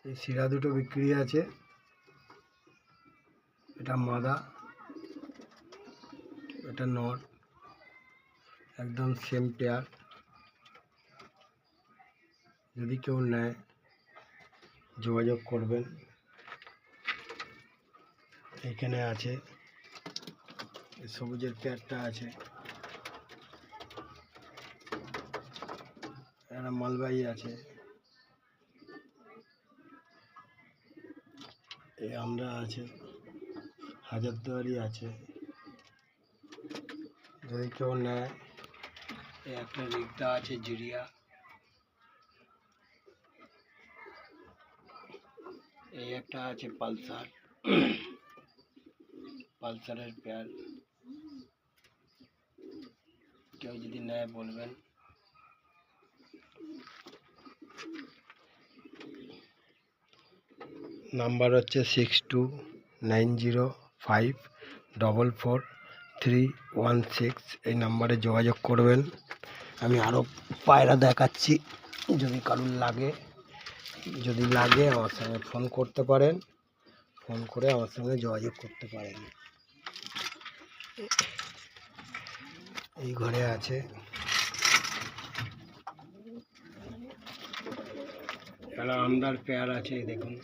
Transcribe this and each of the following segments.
এই শিরা দুটো বিক্রি আছে, এটা মাদা, এটা নর, একদম সেম পেয়ার। যদি কেউ নেয় যোগাযোগ করবেন। এখানে আছে সবুজের পেয়ারটা আছে, একটা মালবাহী আছে, এই আমরা আছে, হাজারদুয়ারি আছে। যদি কেউ নেয়, এই একটা রিক্তা আছে জিরিয়া, এই একটা আছে পালসার, পালসারের পেয়ার। কেউ যদি নেয় বলবেন। নাম্বার হচ্ছে 6290544316। এই নাম্বারে যোগাযোগ করবেন। আমি আরও পায়রা দেখাচ্ছি, যদি কারুর লাগে। যদি লাগে আমার সঙ্গে ফোন করতে পারেন, ফোন করে আমার সঙ্গে যোগাযোগ করতে পারেন। এই ঘরে আছে একটা আমদার পেয়ার আছে, দেখুন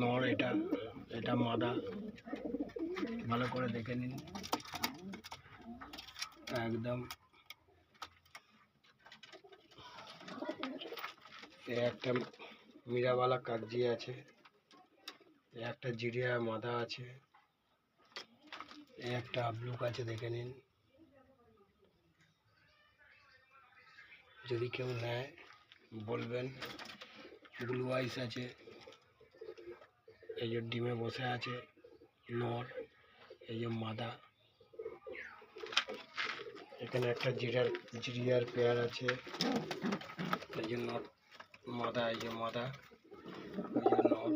নর, এটা এটা মাদা, ভালো করে দেখে নিন একদম। এই একটা মীরাওয়ালা কাগজি আছে, এই একটা জিরিয়া মাদা আছে, এই একটা আবলুক আছে, দেখে নিন। যদি কেউ নেয় বলবেন। ব্লু আইস আছে, এই যে ডিমে বসে আছে নর, এই যে মাদা। এখানে একটা জিরিয়ার পেয়ার আছে, এই যে নর মাদা, এই যে মাদা, এই যে নর।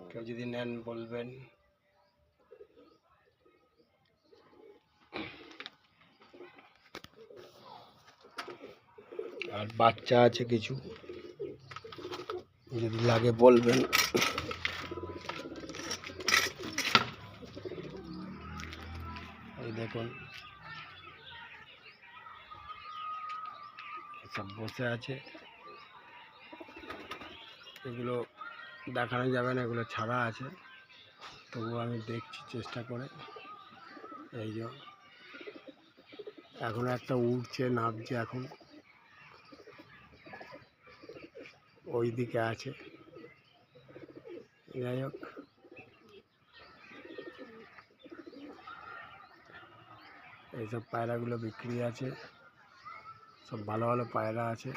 কেউ যদি নেন বলবেন। আর বাচ্চা আছে কিছু, যদি লাগে বলবেন। এই দেখুন সব বসে আছে, এগুলো দেখানো যাবে না, এগুলো ছাড়া আছে, তবুও আমি দেখছি চেষ্টা করে। এই যে এখন একটা উঠছে, নামছে, এখন ওই দিকে আছে। যাই হোক, এইসব পায়রাগুলো বিক্রি আছে, সব ভালো ভালো পায়রা আছে।